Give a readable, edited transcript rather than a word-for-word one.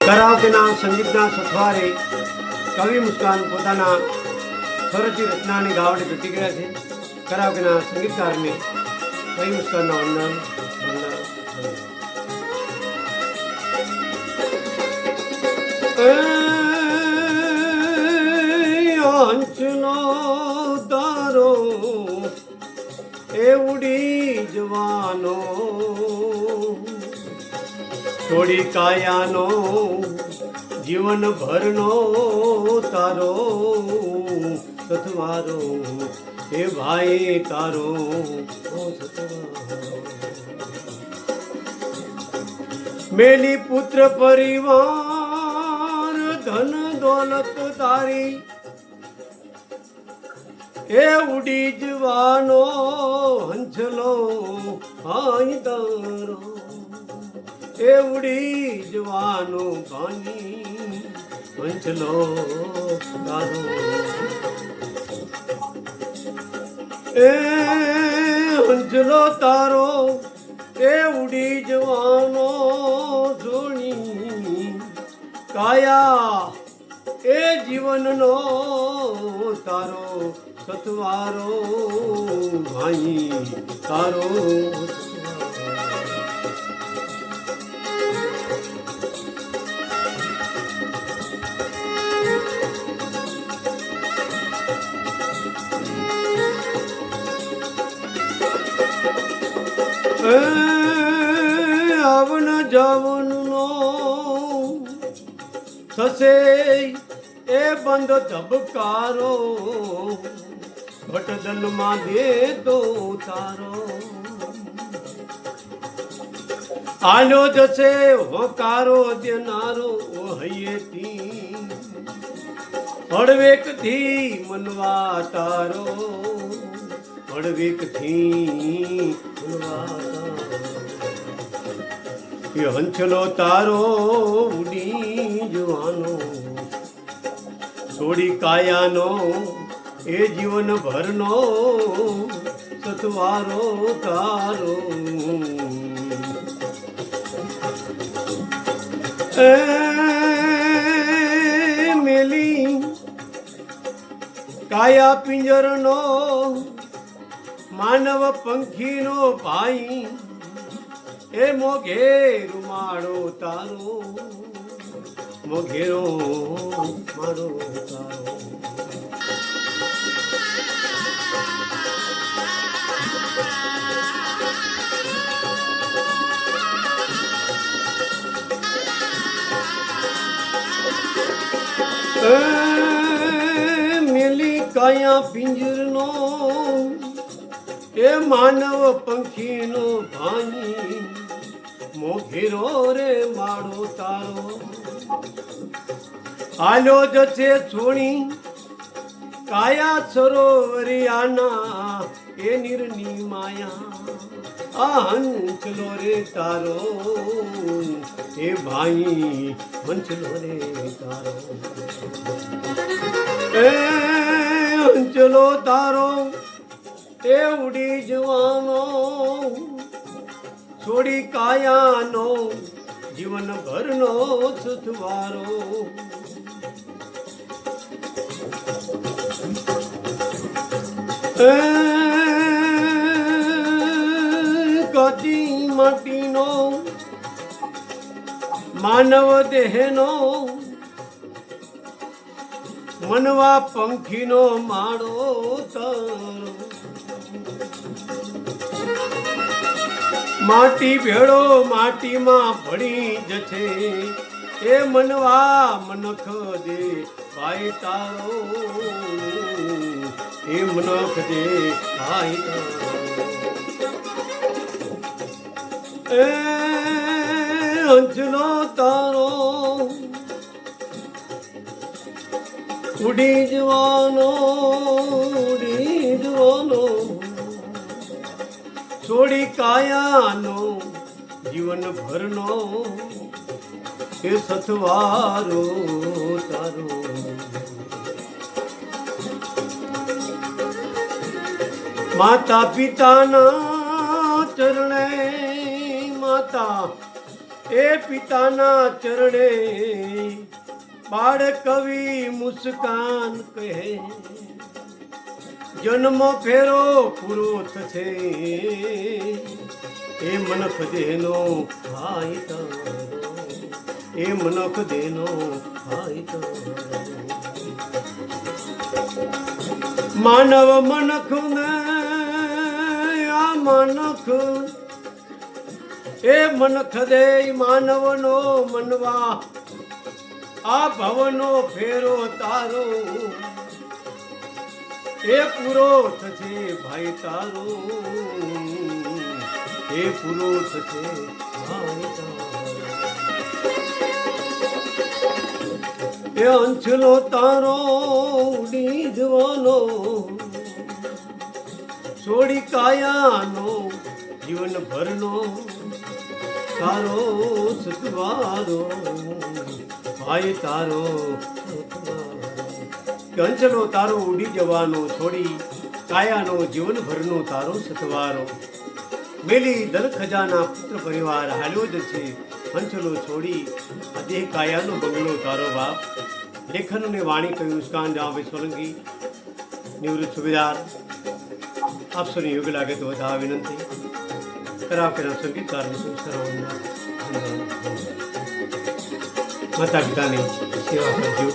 કરાવકેના સંગીતના સથવારે કવિ મુસ્કાન પોતાના સ્વરચી રચનાની ગાવડી ઘટી ગયા છે. કરાવકેના સંગીતકારને કવિ મુસ્કાનના વંદન. અંચનો તારો એ ઉડી જવાનો છોડી કાયાનો જીવન ભરનો તારો સથવારો એ ભાઈ તારો મેલી પુત્ર પરિવાર ધન દોલત તારી એ ઉડી જવાનો હંસલો હાઈ તારો એ ઉડી જવાનો પાણી હંસલો તારો એ હંસલો તારો એ ઉડી જવાનો સોણી કાયા એ જીવનનો તારો સથવારો ભાઈ તારો આવન જાવનનો થશે એ બંધ ધબકારો ભટદલમાં દે તો તારો આલ્યો જશે હોકારો દેનારો હૈયેથી હળવેકથી મનવા તારો હળવેકથી મનવા એ હંસલો તારો ઉડી જવાનો છોડી કાયાનો એ જીવન ભરનો સથવારો તારો એ મેલી કાયા પિંજરનો માનવ પંખીનો ભાઈ એ મોઘેરો માળો તારો મોઘેરો માળો તારો મેલી કાયા પિંજરનો એ માનવ પંખીનો ભાઈ મોઘેરો રે માળો તારો આલ્યો જશે છોણી કાયા સરોવરિયાના એ નિરની માયા આ હંસલો રે તારો એ ભાઈ હંસલો રે તારો એ હંસલો તારો એ ઉડી જવાનો છોડી કાયાનો જીવન ભરનો સથવારો કાચી માટીનો માનવ દેહનો મનવા પંખીનો માળો તારો માટી ભેળો માટીમાં ભળી જશે એ મનવા મનખ દે ભાઈ તારો એ મનખ દે ભાઈ તારો એ હંસલો તારો ઉડી જવાનો છોડી કાયાનો જીવન ભરનો એ સથવારો તારો માતા પિતાના ચરણે માતા એ પિતાના ચરણે બાળ કવિ મુસ્કાન કહે, જન્મ ફેરો પૂરો થશે એ મનખ દેહનો ભાઈ તારો, એ મનખ દેહનો ભાઈ તારો. માનવ મનખ ને આ મનખ એ મનખ દે માનવનો મનવા, આ ભવનો ફેરો તારો એ પૂરો થશે ભાઈ તારો, એ પૂરો થશે ભાઈ તારો. એ અંચલો તારો ઉડી જવાનો, છોડી કાયાનો જીવન ભરનો તારો સતવારો, ભાઈ તારો અંચલો તારો ઉડી જવાનો, છોડી કાયાનો જીવન ભરનો તારો સતવારો. મેલી દલ ખજાના પુત્ર પરિવાર હાલ્યો જ છે, અંચલો છોડી આ દેહ કાયાનો બંગલો તારો બાપ. લેખન અને વાણી કવિ મુસ્કાન જાવે સોલંકી, નિવૃત્ત સુબેદાર. આપ સૌને યોગ્ય લાગે તો વધારે વિનંતી. કરાવ કેના સંગીતકારને સંસ્કારો માતા પિતાની સેવા કરજો.